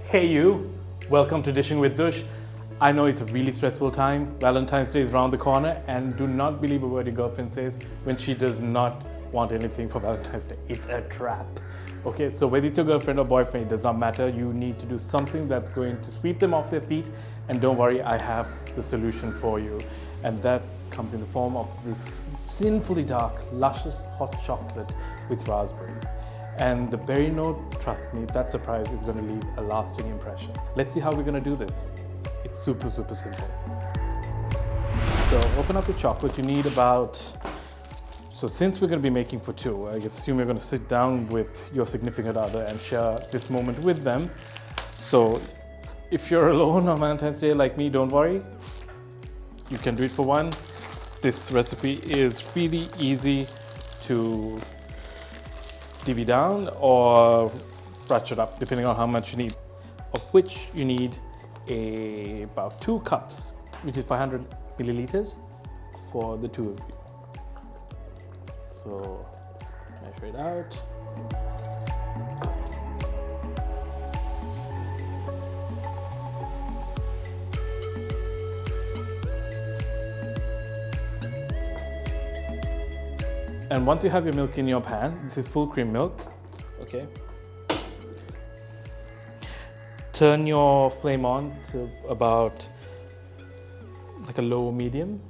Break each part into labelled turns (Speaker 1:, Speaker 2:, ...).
Speaker 1: Hey you, welcome to Dishing with Dush. I know it's a really stressful time. Valentine's Day is around the corner, and do not believe a word your girlfriend says when she does not want anything for Valentine's Day. It's a trap. Okay, so whether it's your girlfriend or boyfriend, it does not matter. You need to do something that's going to sweep them off their feet, and don't worry, I have the solution for you. And that comes in the form of this sinfully dark, luscious hot chocolate with raspberry. And the berry note, trust me, that surprise is going to leave a lasting impression. Let's see how we're going to do this. It's super simple. So open up your chocolate. You need about, so since we're going to be making for two, I assume you're going to sit down with your significant other and share this moment with them. So if you're alone on Valentine's Day like me, don't worry. You can do it for one. This recipe is really easy to divvy down or ratchet up depending on how much you need, of which you need about 2 cups, which is 500 milliliters for the two of you. So measure it out. And once you have your milk in your pan, this is full cream milk, okay? Turn your flame on to about like a low medium.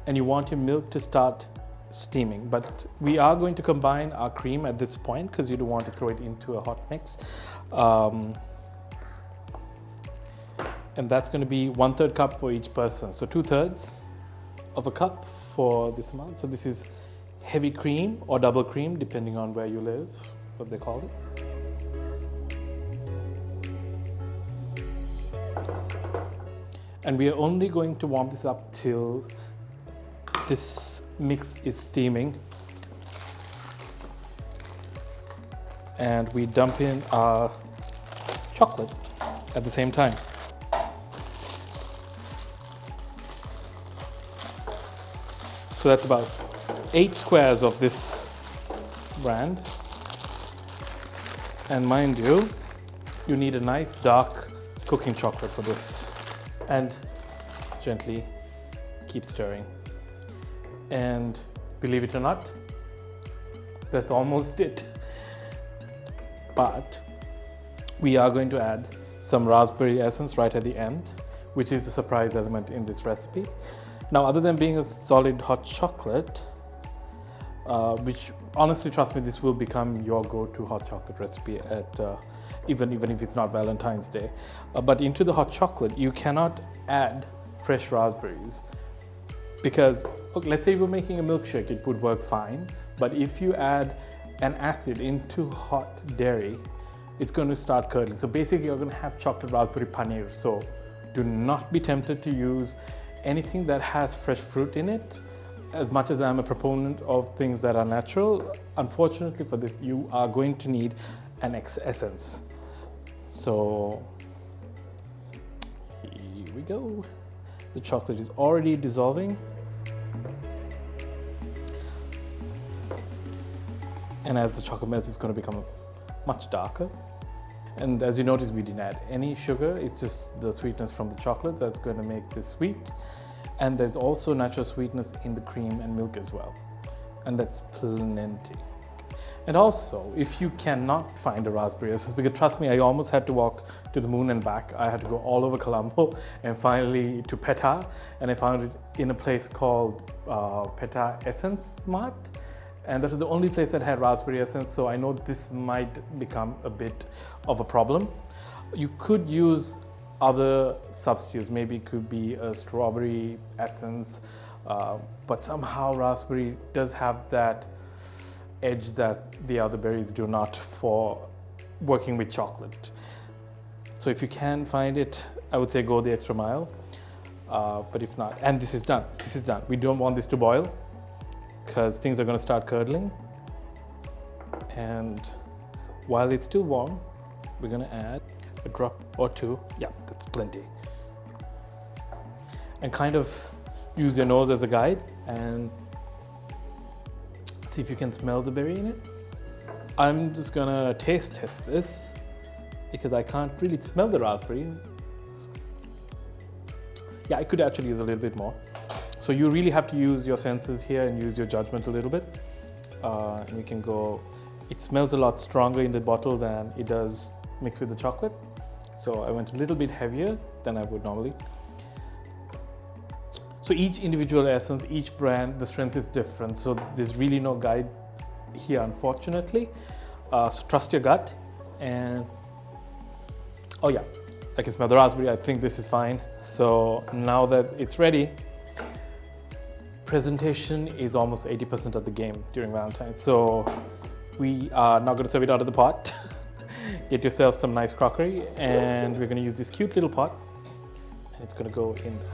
Speaker 1: And you want your milk to start steaming. But we are going to combine our cream at this point because you don't want to throw it into a hot mix. And that's going to be 1/3 cup for each person. So 2/3 of a cup for this amount. So this is heavy cream or double cream, depending on where you live, what they call it. And we are only going to warm this up till this mix is steaming. And we dump in our chocolate at the same time. So that's about 8 squares of this brand. And mind you, you need a nice dark cooking chocolate for this. And gently keep stirring. And believe it or not, that's almost it. But we are going to add some raspberry essence right at the end, which is the surprise element in this recipe. Now, other than being a solid hot chocolate, which honestly, trust me, this will become your go-to hot chocolate recipe at even if it's not Valentine's Day. But into the hot chocolate, you cannot add fresh raspberries because, okay, let's say we're making a milkshake, it would work fine. But if you add an acid into hot dairy, it's going to start curdling. So basically, you're going to have chocolate raspberry paneer. So do not be tempted to use anything that has fresh fruit in it. As much as I'm a proponent of things that are natural, unfortunately for this, you are going to need an essence. So here we go. The chocolate is already dissolving. And as the chocolate melts, it's going to become much darker. And as you notice, we didn't add any sugar. It's just the sweetness from the chocolate that's going to make this sweet. And there's also natural sweetness in the cream and milk as well. And that's plenty. And also, if you cannot find a raspberry essence, because trust me, I almost had to walk to the moon and back. I had to go all over Colombo and finally to PETA. And I found it in a place called PETA Essence Mart. And that was the only place that had raspberry essence. So I know this might become a bit of a problem. You could use other substitutes. Maybe it could be a strawberry essence, but somehow raspberry does have that edge that the other berries do not for working with chocolate. So if you can find it, I would say go the extra mile. But if not, and this is done. This is done. We don't want this to boil because things are going to start curdling. And while it's still warm, we're going to add a drop or two. Yeah, that's plenty. And kind of use your nose as a guide and see if you can smell the berry in it. I'm just gonna taste test this because I can't really smell the raspberry. Yeah, I could actually use a little bit more. So you really have to use your senses here and use your judgment a little bit. And you can go, it smells a lot stronger in the bottle than it does mixed with the chocolate. So I went a little bit heavier than I would normally. So each individual essence, each brand, the strength is different. So there's really no guide here, unfortunately. So trust your gut. And oh yeah, I can smell the raspberry. I think this is fine. So now that it's ready, presentation is almost 80% of the game during Valentine's. So we are now going to serve it out of the pot. Get yourself some nice crockery, and we're going to use this cute little pot, and it's going to go in there.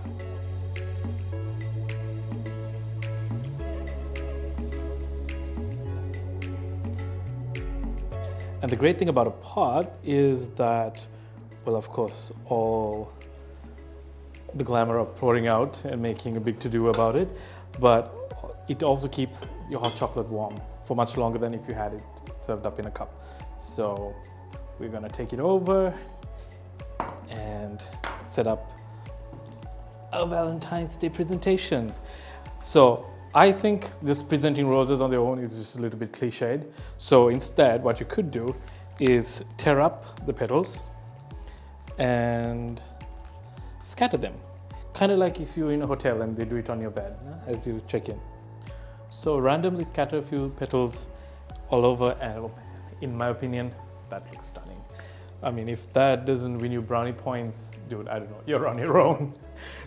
Speaker 1: And the great thing about a pot is that, well, of course, all the glamour of pouring out and making a big to-do about it, but it also keeps your hot chocolate warm for much longer than if you had it served up in a cup. So we're gonna take it over and set up a Valentine's Day presentation. So I think just presenting roses on their own is just a little bit cliched. So instead, what you could do is tear up the petals and scatter them. Kind of like if you're in a hotel and they do it on your bed as you check in. So randomly scatter a few petals all over, and oh man, in my opinion, that looks stunning. I mean, if that doesn't win you brownie points, dude, I don't know, you're on your own.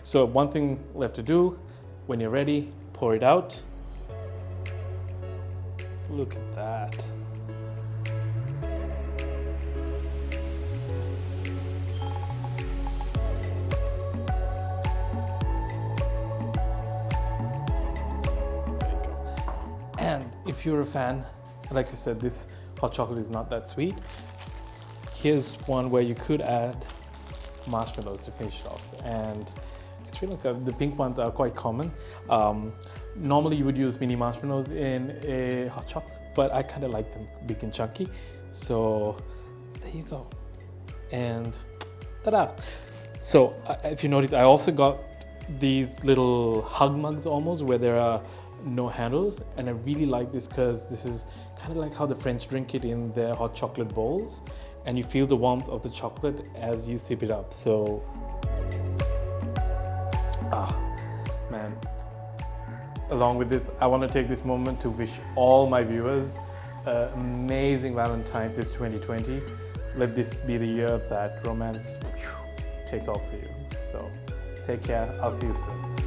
Speaker 1: So one thing left to do, when you're ready, pour it out. Look at that. There you go. And if you're a fan, like you said, this hot chocolate is not that sweet. Here's one where you could add marshmallows to finish it off. And it's really good. The pink ones are quite common. Normally you would use mini marshmallows in a hot chocolate, but I kind of like them big and chunky. So there you go. And ta-da. So if you notice, I also got these little hug mugs almost, where there are no handles. And I really like this because this is kind of like how the French drink it in their hot chocolate bowls. And you feel the warmth of the chocolate as you sip it up. So, man. Along with this, I want to take this moment to wish all my viewers amazing Valentine's this 2020. Let this be the year that romance takes off for you. So take care. I'll see you soon.